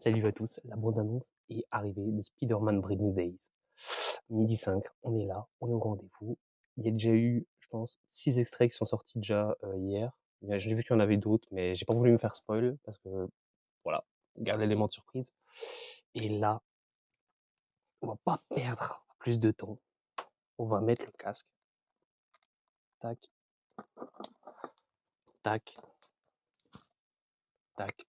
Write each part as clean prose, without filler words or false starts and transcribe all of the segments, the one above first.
Salut à tous, la bande-annonce est arrivée de Spider-Man Brand New Days. 12h05, on est là, on est au rendez-vous. Il y a déjà eu, je pense, 6 extraits qui sont sortis déjà hier. J'ai vu qu'il y en avait d'autres, mais j'ai pas voulu me faire spoil parce que voilà, garde l'élément de surprise. Et là, on va pas perdre plus de temps. On va mettre le casque. Tac, tac, tac.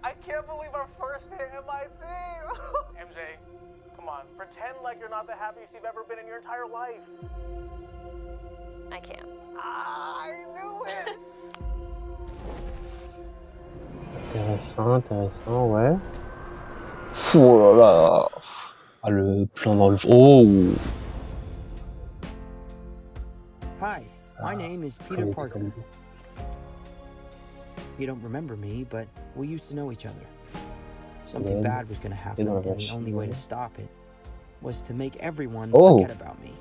I can't believe our first hit MIT! MJ, come on, pretend like you're not the happiest you've ever been in your entire life. I can't. I knew it! Intéressant, ouais. Oh là là. Ah, le plan dans le... Oh. Hi, my name is Peter était Parker. comme... You don't remember me, but we used to know each other. Something Semaine. bad was going to happen, dans la and the only way to machine. stop it was to make everyone Oh. forget about me.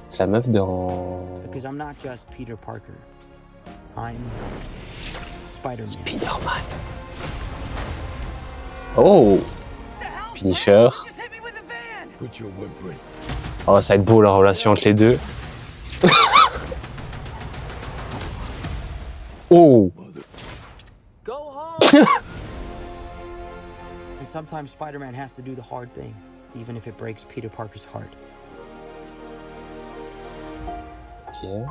C'est la meuf dans... Because I'm not just Peter Parker. I'm Spider-Man. Spider-Man. Oh. Finisher. Put your whimpering. Oh, ça va être beau la relation entre les deux. Oh. Go home! And sometimes Spider-Man has to do the hard thing, even if it breaks Peter Parker's heart. Ok.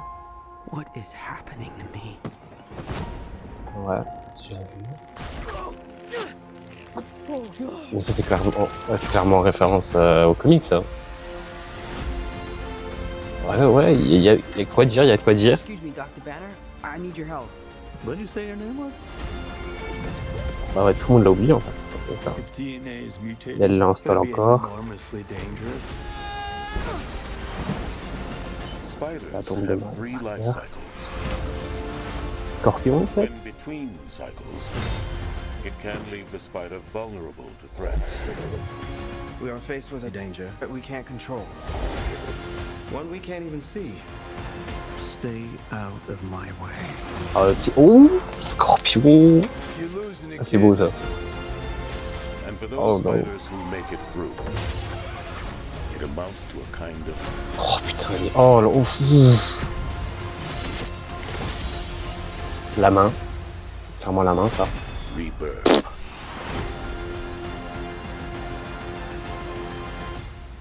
What is happening to me? Ouais, c'est déjà vu. Mais ça c'est clairement en référence aux comics, ça. Ouais, il y a quoi dire, Excuse me, Dr. Banner. I need your help. What did you say your name was? Bah ouais, tout le monde l'a oublié en fait, c'est ça. If DNA is mutated, Elle l'installe it could be encore. enormously dangerous. La Spiders tombe de have 3 life Maria. cycles. Scorpion en fait. When between cycles, it can leave the spider vulnerable to threats. We are faced with a danger that we can't control. One we can't even see. Stay out of my way. Ah, le petit... Oh, Scorpion. You're losing Ça c'est beau ça. And for those Oh, no. spiders who make it through, it amounts to a kind of Oh putain, oh là, ouf. La main. Clairement la main ça. rebirth.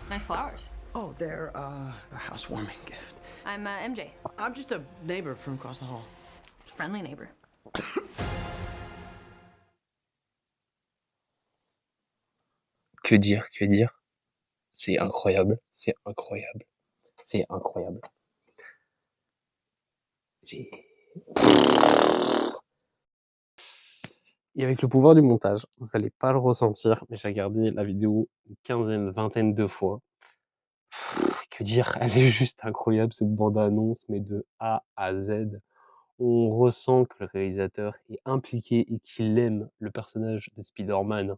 Nice flowers. Oh, they're a housewarming gift. I'm MJ, I'm just a neighbor from across the hall. friendly neighbor. Que dire. C'est incroyable. Et avec le pouvoir du montage, vous allez pas le ressentir, mais j'ai regardé la vidéo une quinzaine, vingtaine de fois. Que dire, elle est juste incroyable cette bande-annonce, mais de A à Z. On ressent que le réalisateur est impliqué et qu'il aime le personnage de Spider-Man.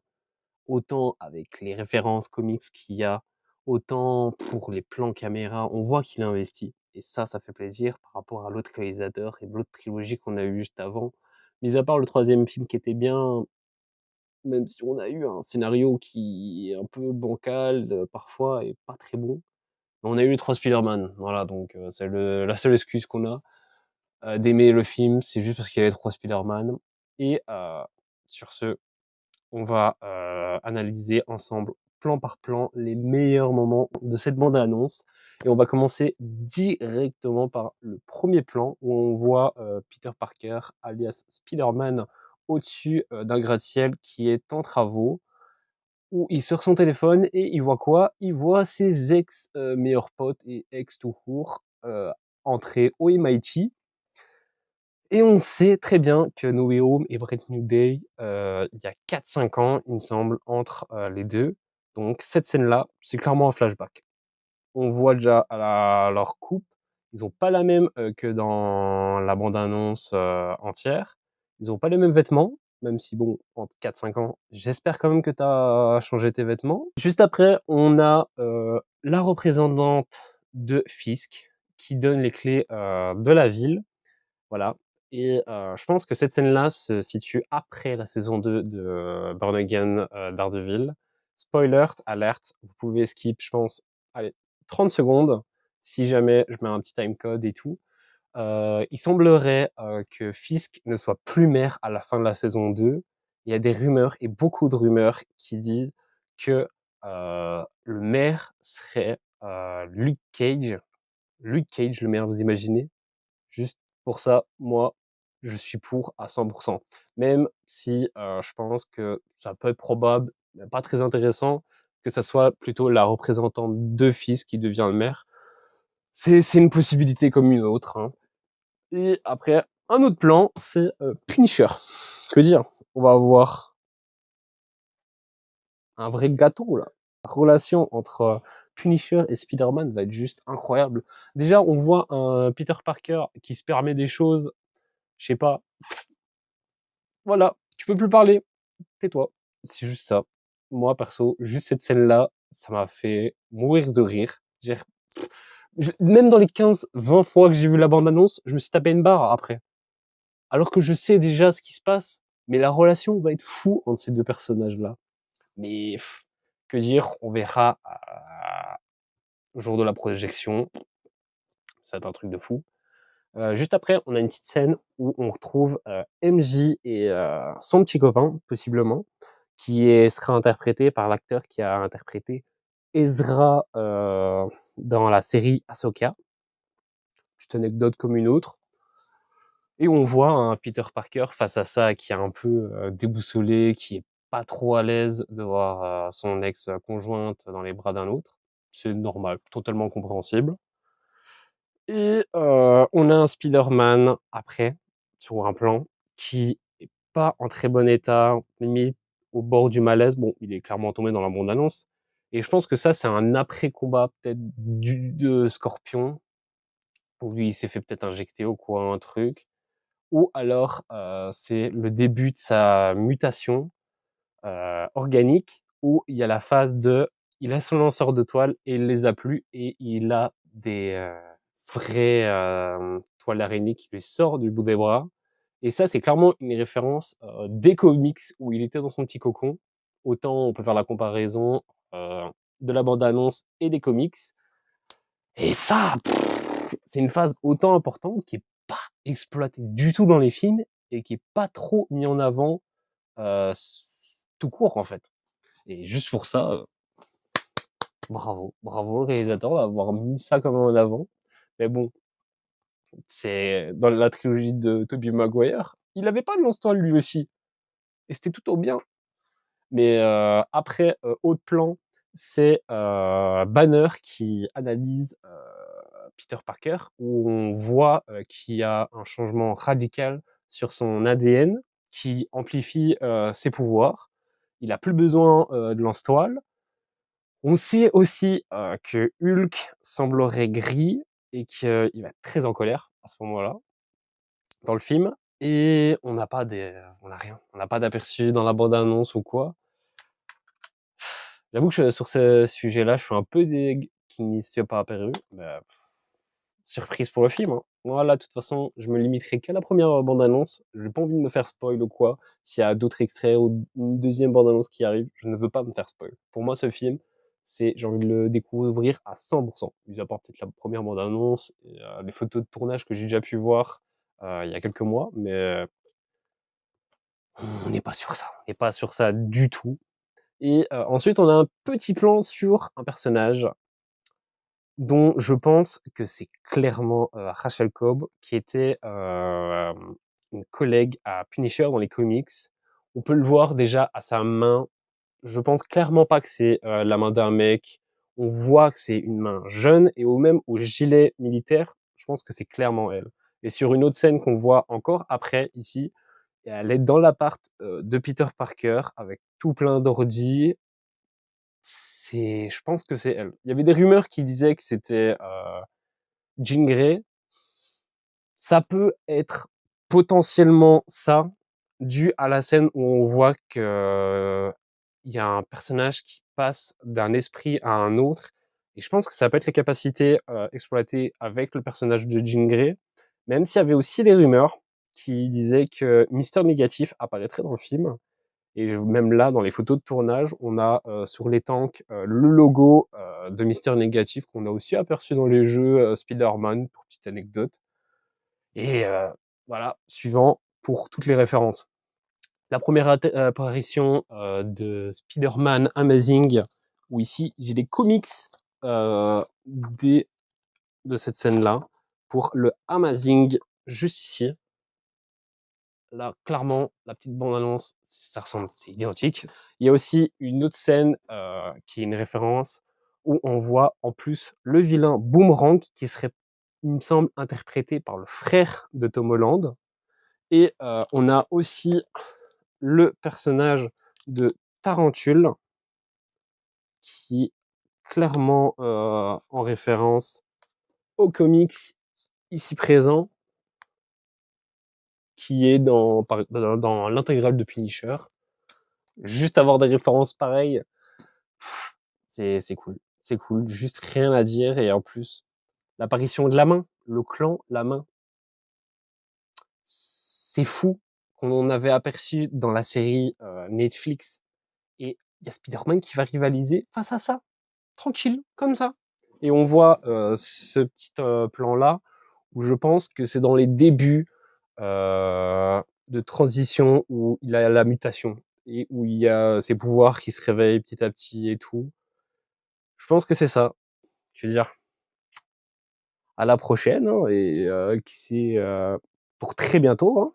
Autant avec les références comics qu'il y a, autant pour les plans caméra, on voit qu'il a investi. Et ça fait plaisir par rapport à l'autre réalisateur et l'autre trilogie qu'on a eu juste avant. Mis à part le 3e film qui était bien, même si on a eu un scénario qui est un peu bancal parfois et pas très bon. Mais on a eu les 3 Spider-Man, voilà, donc c'est la seule excuse qu'on a d'aimer le film, c'est juste parce qu'il y a les 3 Spider-Man. Et sur ce, on va analyser ensemble, plan par plan, les meilleurs moments de cette bande-annonce. Et on va commencer directement par le premier plan où on voit Peter Parker, alias Spider-Man, au-dessus d'un gratte-ciel qui est en travaux, où il sort son téléphone et il voit quoi? Il voit ses ex-meilleurs potes et ex tout court entrer au MIT. Et on sait très bien que No Way Home et Brand New Day, il y a 4-5 ans, il me semble, entre les deux. Donc cette scène-là, c'est clairement un flashback. On voit déjà leur coupe. Ils ont pas la même que dans la bande-annonce entière. Ils ont pas les mêmes vêtements, même si bon, entre 4-5 ans, j'espère quand même que tu as changé tes vêtements. Juste après, on a la représentante de Fisk qui donne les clés de la ville. Voilà. Et je pense que cette scène-là se situe après la saison 2 de Born Again Daredevil. Spoiler alert, vous pouvez skip, je pense, allez, 30 secondes, si jamais je mets un petit timecode et tout. Il semblerait que Fisk ne soit plus maire à la fin de la saison 2. Il y a des rumeurs, et beaucoup de rumeurs, qui disent que le maire serait Luke Cage. Luke Cage, le maire, vous imaginez? Juste pour ça, moi, je suis pour à 100%. Même si je pense que ça peut être probable, mais pas très intéressant, que ça soit plutôt la représentante de Fisk qui devient le maire. C'est une possibilité comme une autre, hein. Et après, un autre plan, c'est Punisher. Que dire? On va avoir un vrai gâteau, là. La relation entre Punisher et Spider-Man va être juste incroyable. Déjà, on voit un Peter Parker qui se permet des choses, je sais pas. Voilà, tu peux plus parler, tais-toi. C'est juste ça. Moi, perso, juste cette scène-là, ça m'a fait mourir de rire. Même dans les 15-20 fois que j'ai vu la bande-annonce, je me suis tapé une barre après. Alors que je sais déjà ce qui se passe, mais la relation va être fou entre ces deux personnages-là. Mais que dire, on verra au jour de la projection. Ça va être un truc de fou. Juste après, on a une petite scène où on retrouve MJ et son petit copain, possiblement, sera interprété par l'acteur qui a interprété Ezra dans la série Ahsoka. Petite anecdote comme une autre. Et on voit un Peter Parker face à ça qui est un peu déboussolé, qui est pas trop à l'aise de voir son ex-conjointe dans les bras d'un autre. C'est normal, totalement compréhensible. Et on a un Spider-Man après, sur un plan, qui est pas en très bon état, limite au bord du malaise. Bon, il est clairement tombé dans la bande-annonce. Et je pense que ça, c'est un après-combat peut-être de Scorpion, où lui, il s'est fait peut-être injecter ou quoi, un truc. Ou alors, c'est le début de sa mutation organique, où il y a la phase de il a son lanceur de toile et il les a plus, et il a des vraies toiles d'araignée qui lui sortent du bout des bras. Et ça, c'est clairement une référence des comics où il était dans son petit cocon. Autant on peut faire la comparaison de la bande-annonce et des comics. Et ça, c'est une phase autant importante qui est pas exploitée du tout dans les films et qui est pas trop mis en avant tout court, en fait. Et juste pour ça, bravo le réalisateur d'avoir mis ça comme en avant. Mais bon, c'est dans la trilogie de Tobey Maguire, il avait pas de lance-toile lui aussi, et c'était tout au bien. Mais après, autre plan, c'est Banner qui analyse Peter Parker, où on voit qu'il y a un changement radical sur son ADN qui amplifie ses pouvoirs. Il a plus besoin de lance-toile. On sait aussi que Hulk semblerait gris et qu'il va être très en colère à ce moment-là dans le film. Et on n'a rien. On n'a pas d'aperçu dans la bande-annonce ou quoi. J'avoue que sur ce sujet-là, je suis un peu deg qu'il n'y soit pas apparu. Bah, surprise pour le film, hein. Moi, là, de toute façon, je me limiterai qu'à la première bande-annonce. J'ai pas envie de me faire spoil ou quoi. S'il y a d'autres extraits ou une deuxième bande-annonce qui arrive, je ne veux pas me faire spoil. Pour moi, ce film, j'ai envie de le découvrir à 100%. Mis à part peut-être la première bande-annonce et les photos de tournage que j'ai déjà pu voir il y a quelques mois, mais on n'est pas sur ça. On n'est pas sur ça du tout. Et ensuite, on a un petit plan sur un personnage dont je pense que c'est clairement Rachel Cobb, qui était une collègue à Punisher dans les comics. On peut le voir déjà à sa main. Je pense clairement pas que c'est la main d'un mec. On voit que c'est une main jeune, et même au gilet militaire, je pense que c'est clairement elle. Et sur une autre scène qu'on voit encore après, ici, elle est dans l'appart de Peter Parker avec tout plein d'ordi. Je pense que c'est elle. Il y avait des rumeurs qui disaient que c'était Jean Grey. Ça peut être potentiellement ça, dû à la scène où on voit que il y a un personnage qui passe d'un esprit à un autre, et Et je pense que ça peut être les capacités exploitées avec le personnage de Jean Grey, même s'il y avait aussi des rumeurs qui disaient que Mister Négatif apparaîtrait dans le film. Et même là, dans les photos de tournage, on a sur les tanks le logo de Mister Négatif qu'on a aussi aperçu dans les jeux Spider-Man, pour petite anecdote. Et voilà, suivant pour toutes les références. La première apparition de Spider-Man Amazing, où ici j'ai des comics de cette scène-là, pour le Amazing juste ici. Là, clairement, la petite bande-annonce, ça ressemble, c'est identique. Il y a aussi une autre scène qui est une référence où on voit en plus le vilain Boomerang qui serait, il me semble, interprété par le frère de Tom Holland. Et on a aussi le personnage de Tarantule qui est clairement en référence aux comics ici présents, qui est dans l'intégrale de Punisher. Juste avoir des références pareilles, c'est cool. C'est cool, juste rien à dire. Et en plus, l'apparition de la main, le clan, la main, c'est fou qu'on en avait aperçu dans la série Netflix. Et il y a Spider-Man qui va rivaliser face à ça, tranquille, comme ça. Et on voit ce petit plan-là, où je pense que c'est dans les débuts de transition, où il a la mutation, et où il y a ses pouvoirs qui se réveillent petit à petit et tout. Je pense que c'est ça. Je veux dire, à la prochaine, hein, et qui c'est pour très bientôt, hein.